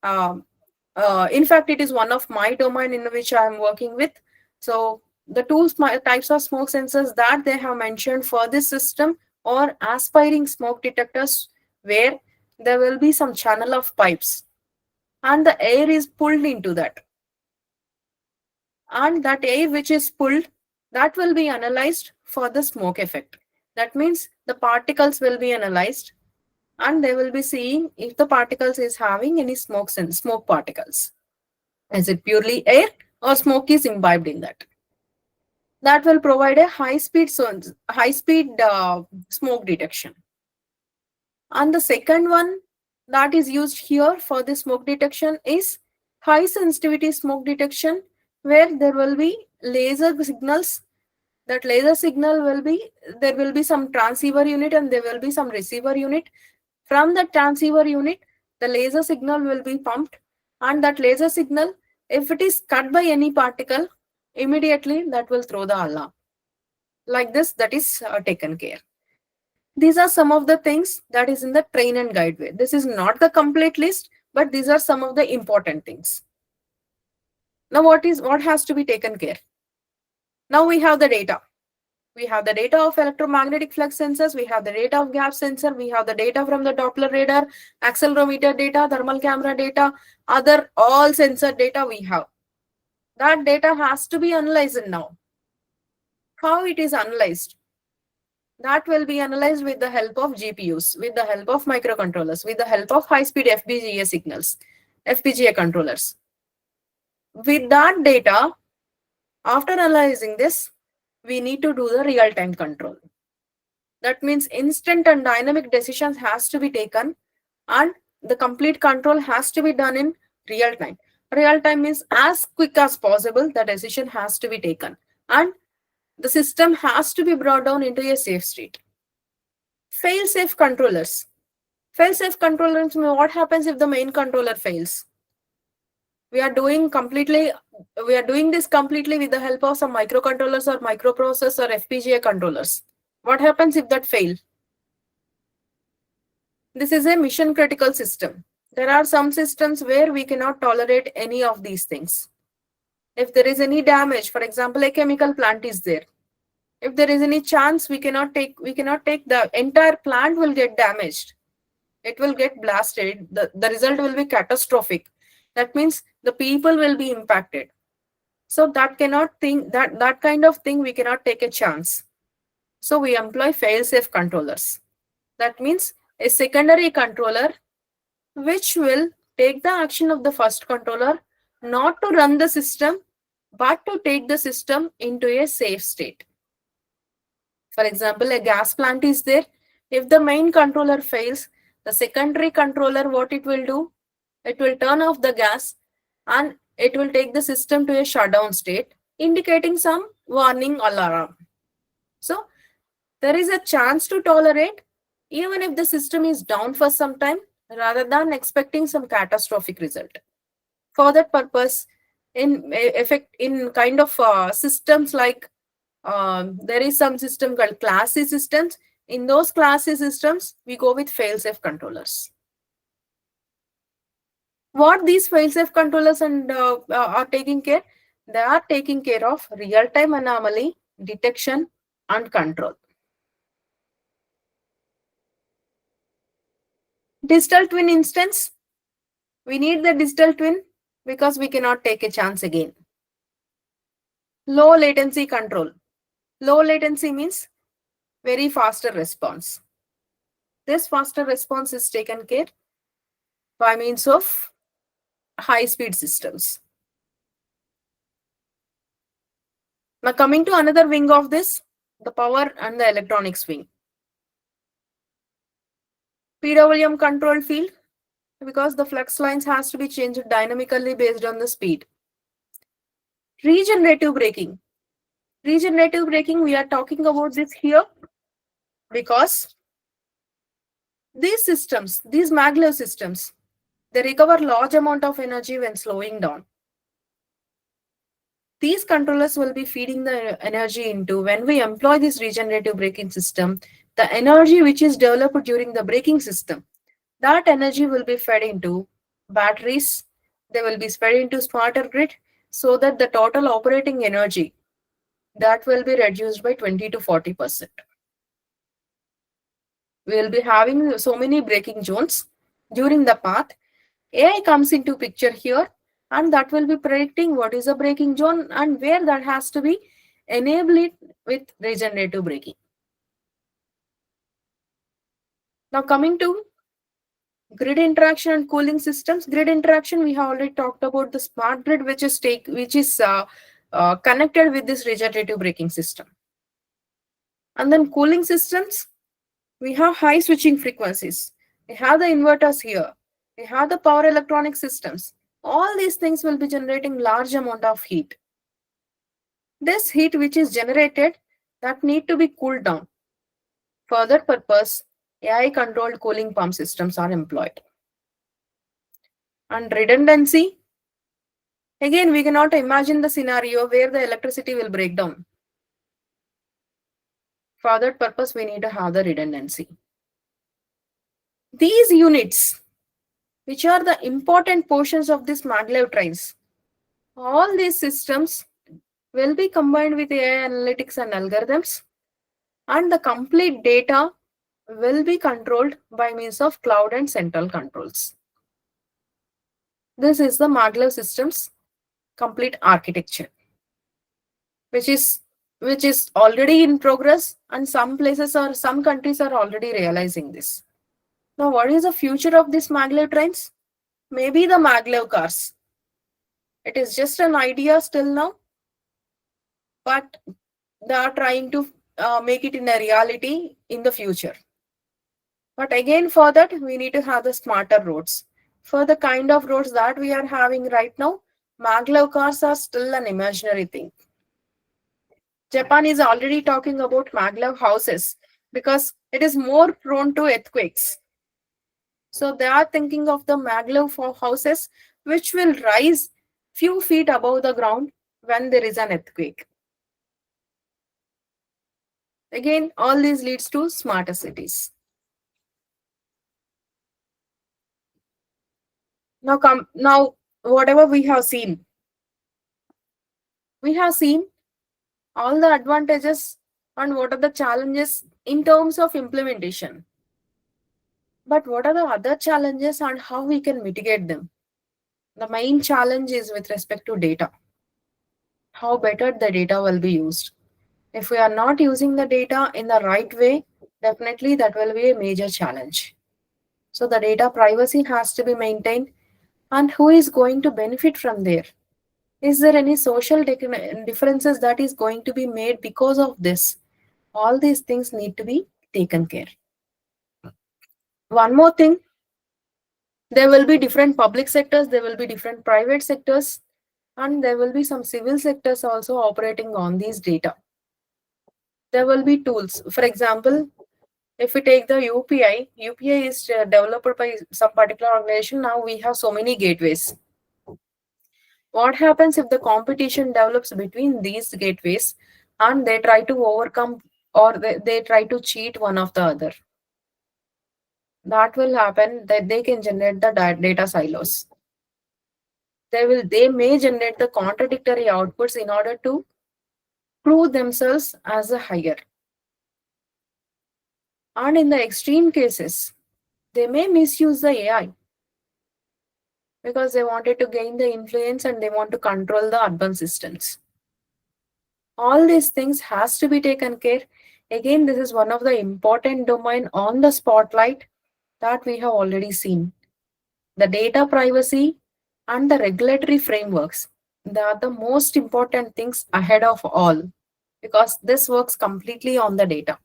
In fact, it is one of my domain in which I am working with. So the two types of smoke sensors that they have mentioned for this system are aspiring smoke detectors, where there will be some channel of pipes and the air is pulled into that. And that air which is pulled, that will be analyzed for the smoke effect. That means the particles will be analyzed and they will be seeing if the particles is having any smoke particles. Is it purely air or smoke is imbibed in that? That will provide a high-speed smoke detection. And the second one that is used here for the smoke detection is high sensitivity smoke detection, where there will be laser signals. That laser signal will be, there will be some transceiver unit and there will be some receiver unit. From the transceiver unit, the laser signal will be pumped, and that laser signal, if it is cut by any particle, immediately that will throw the alarm. Like this, that is taken care. These are some of the things that is in the train and guide way. This is not the complete list, but these are some of the important things. Now what has to be taken care? Now we have the data. We have the data of electromagnetic flux sensors, we have the data of gas sensor, we have the data from the Doppler radar, accelerometer data, thermal camera data, other all sensor data we have. That data has to be analyzed now. How it is analyzed? That will be analyzed with the help of GPUs, with the help of microcontrollers, with the help of high-speed FPGA signals, FPGA controllers. With that data, after analyzing this, we need to do the real-time control. That means instant and dynamic decisions has to be taken, and the complete control has to be done in real time. Real time means as quick as possible, the decision has to be taken, and the system has to be brought down into a safe state. Fail-safe controllers. Fail-safe controllers mean what happens if the main controller fails? We are doing this completely with the help of some microcontrollers or microprocessors or FPGA controllers. What happens if that fail? This is a mission critical system. There are some systems where we cannot tolerate any of these things. If there is any damage, for example, a chemical plant is there. If there is any chance, we cannot take the entire plant will get damaged. It will get blasted. The result will be catastrophic. That means the people will be impacted. So that kind of thing we cannot take a chance. So we employ fail-safe controllers. That means a secondary controller which will take the action of the first controller, not to run the system, but to take the system into a safe state. For example, a gas plant is there. If the main controller fails, the secondary controller, what it will do? It will turn off the gas and it will take the system to a shutdown state, indicating some warning alarm. So there is a chance to tolerate, even if the system is down for some time, rather than expecting some catastrophic result. For that purpose, in kind of systems like there is some system called class C systems. In those class C systems, we go with fail-safe controllers. What these fail-safe controllers are taking care? They are taking care of real-time anomaly detection and control. Digital twin instance. We need the digital twin because we cannot take a chance again. Low latency control. Low latency means very faster response. This faster response is taken care by means of high-speed systems. Now coming to another wing of this, the power and the electronics wing. PWM control field, because the flux lines has to be changed dynamically based on the speed. Regenerative braking. Regenerative braking, we are talking about this here because these systems, these maglev systems, they recover large amount of energy when slowing down. These controllers will be feeding the energy into, when we employ this regenerative braking system, the energy which is developed during the braking system, that energy will be fed into batteries, they will be fed into smarter grid, so that the total operating energy that will be reduced by 20 to 40%. We will be having so many braking zones during the path. AI comes into picture here, and that will be predicting what is a braking zone and where that has to be enabled with regenerative braking. Now coming to grid interaction and cooling systems. Grid interaction, we have already talked about the smart grid which is connected with this regenerative braking system. And then cooling systems, we have high switching frequencies. We have the inverters here. We have the power electronic systems. All these things will be generating large amount of heat. This heat which is generated, that need to be cooled down. For that purpose, AI controlled cooling pump systems are employed. And redundancy, again, we cannot imagine the scenario where the electricity will break down. For that purpose, we need to have the redundancy. These units, which are the important portions of these maglev trains, all these systems will be combined with AI analytics and algorithms, and the complete data will be controlled by means of cloud and central controls. This is the maglev systems complete architecture, which is already in progress, and some places or some countries are already realizing this. Now, what is the future of these maglev trains? Maybe the maglev cars. It is just an idea still now, but they are trying to make it in a reality in the future. But again, for that, we need to have the smarter roads. For the kind of roads that we are having right now, maglev cars are still an imaginary thing. Japan is already talking about maglev houses because it is more prone to earthquakes. So they are thinking of the maglev houses which will rise few feet above the ground when there is an earthquake. Again, all these leads to smarter cities. Now whatever we have seen all the advantages and what are the challenges in terms of implementation. But what are the other challenges and how we can mitigate them? The main challenge is with respect to data. How better the data will be used. If we are not using the data in the right way, definitely that will be a major challenge. So the data privacy has to be maintained, and who is going to benefit from there? Is there any social differences that is going to be made because of this? All these things need to be taken care. One more thing, there will be different public sectors, there will be different private sectors, and there will be some civil sectors also operating on these data. There will be tools. For example, If we take the UPI, UPI is developed by some particular organization. Now we have so many gateways. What happens if the competition develops between these gateways and they try to overcome or they try to cheat one of the other? That will happen that they can generate the data silos. They may generate the contradictory outputs in order to prove themselves as a higher. And in the extreme cases, they may misuse the AI because they wanted to gain the influence and they want to control the urban systems. All these things has to be taken care. Again, this is one of the important domain on the spotlight that we have already seen. The data privacy and the regulatory frameworks, they are the most important things ahead of all because this works completely on the data.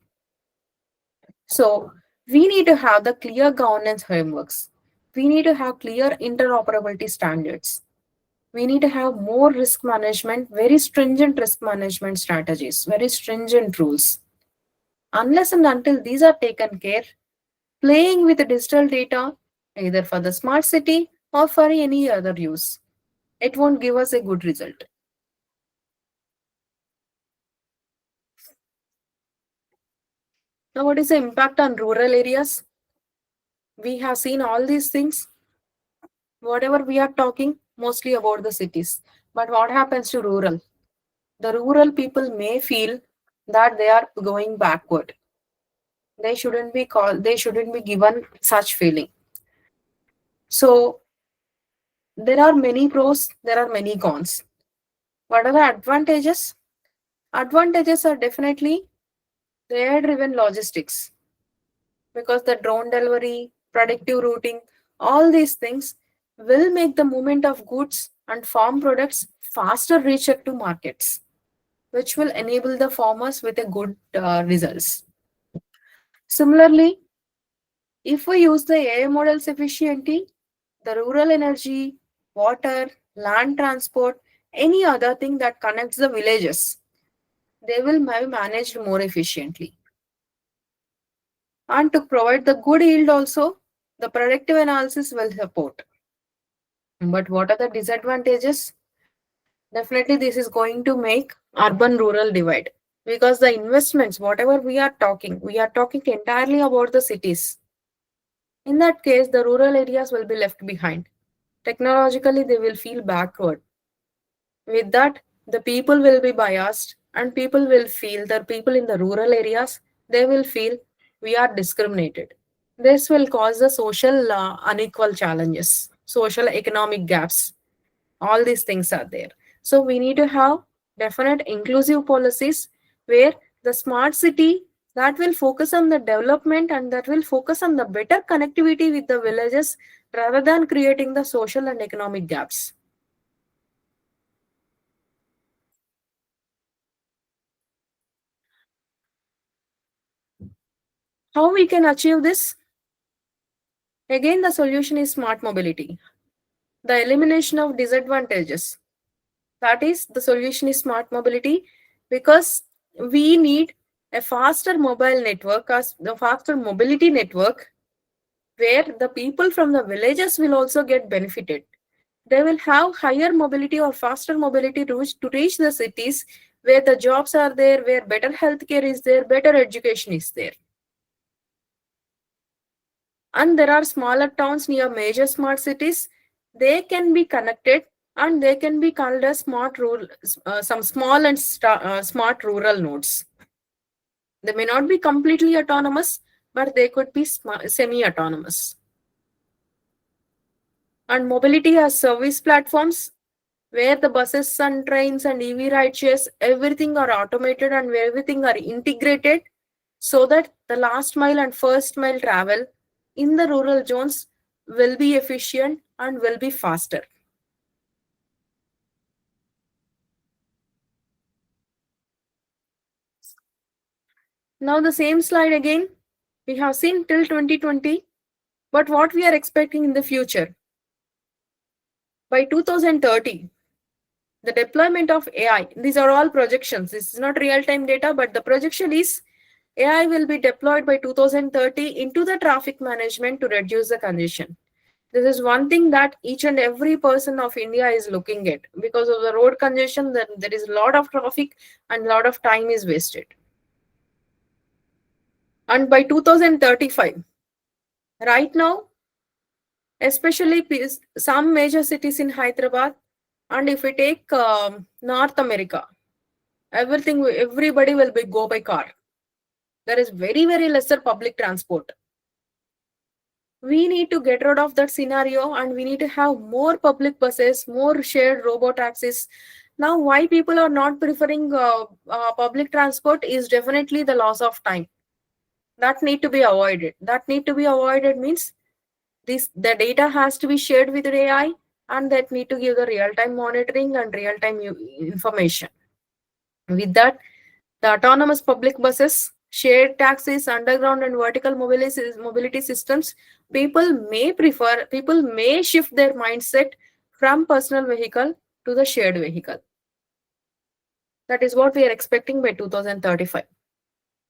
So we need to have the clear governance frameworks. We need to have clear interoperability standards. We need to have more risk management, very stringent risk management strategies, very stringent rules. Unless and until these are taken care, playing with the digital data, either for the smart city or for any other use, it won't give us a good result. Now, what is the impact on rural areas? We have seen all these things. Whatever we are talking, mostly about the cities. But what happens to rural? The rural people may feel that they are going backward. They shouldn't be given such feeling. So there are many pros, there are many cons. What are the advantages? Advantages are definitely the AI-driven logistics, because the drone delivery, predictive routing, all these things will make the movement of goods and farm products faster reach up to markets, which will enable the farmers with a good results. Similarly, if we use the AI models efficiently, the rural energy, water, land transport, any other thing that connects the villages, they will be managed more efficiently. And to provide the good yield also, the predictive analysis will support. But what are the disadvantages? Definitely this is going to make urban-rural divide, because the investments, whatever we are talking entirely about the cities. In that case, the rural areas will be left behind. Technologically, they will feel backward. With that, the people will be biased and people will feel, the people in the rural areas, they will feel we are discriminated. This will cause the social unequal challenges, social economic gaps. All these things are there. So we need to have definite inclusive policies where the smart city that will focus on the development and that will focus on the better connectivity with the villages rather than creating the social and economic gaps. How we can achieve this? Again, the solution is smart mobility. The elimination of disadvantages. That is, the solution is smart mobility, because we need a faster mobile network, as the faster mobility network, where the people from the villages will also get benefited. They will have higher mobility or faster mobility to reach the cities where the jobs are there, where better healthcare is there, better education is there. And there are smaller towns near major smart cities. They can be connected and they can be called as smart rural, some small and smart rural nodes. They may not be completely autonomous, but they could be semi-autonomous. And mobility as service platforms, where the buses and trains and EV rideshares, everything are automated and where everything are integrated, so that the last mile and first mile travel in the rural zones will be efficient and will be faster. Now the same slide again. We have seen till 2020, but what we are expecting in the future. By 2030, the deployment of AI, these are all projections. This is not real-time data, but the projection is AI will be deployed by 2030 into the traffic management to reduce the congestion. This is one thing that each and every person of India is looking at. Because of the road congestion, then there is a lot of traffic and a lot of time is wasted. And by 2035, right now, especially some major cities in Hyderabad, and if we take North America, everybody will go by car. There is very, very lesser public transport. We need to get rid of that scenario and we need to have more public buses, more shared robo taxis. Now, why people are not preferring public transport is definitely the loss of time. That need to be avoided. That need to be avoided means the data has to be shared with AI and that need to give the real-time monitoring and real-time information. With that, the autonomous public buses, shared taxis, underground and vertical mobility systems, people may shift their mindset from personal vehicle to the shared vehicle. That is what we are expecting by 2035.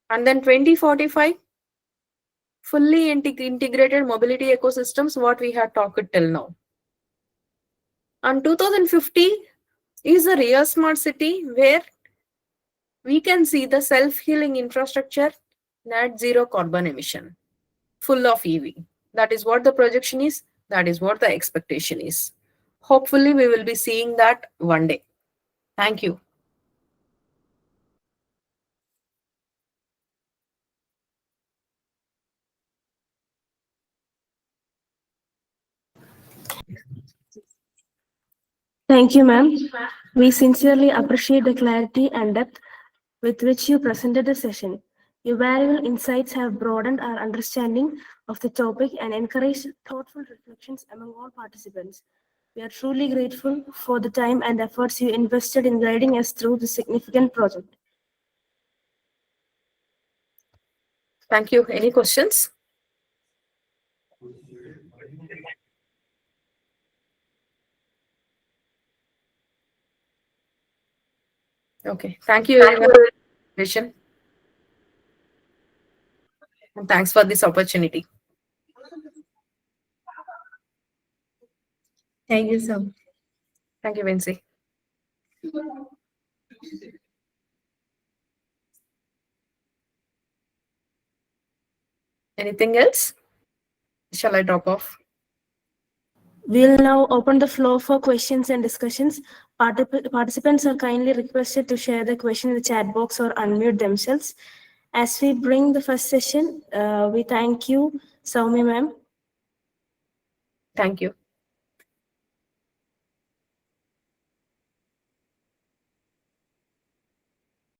And then 2045, fully integrated mobility ecosystems, what we have talked till now. And 2050 is a real smart city where we can see the self-healing infrastructure, net zero carbon emission, full of EV. That is what the projection is. That is what the expectation is. Hopefully, we will be seeing that one day. Thank you. Thank you, ma'am. We sincerely appreciate the clarity and depth with which you presented the session. Your valuable insights have broadened our understanding of the topic and encouraged thoughtful reflections among all participants. We are truly grateful for the time and efforts you invested in guiding us through this significant project. Thank you. Any questions? Okay. Thank you very much. And thanks for this opportunity. Thank you, sir. Thank you, Vinci. Anything else? Shall I drop off? We'll now open the floor for questions and discussions. Participants are kindly requested to share the question in the chat box or unmute themselves. As we bring the first session, we thank you, Sowmya ma'am. Thank you.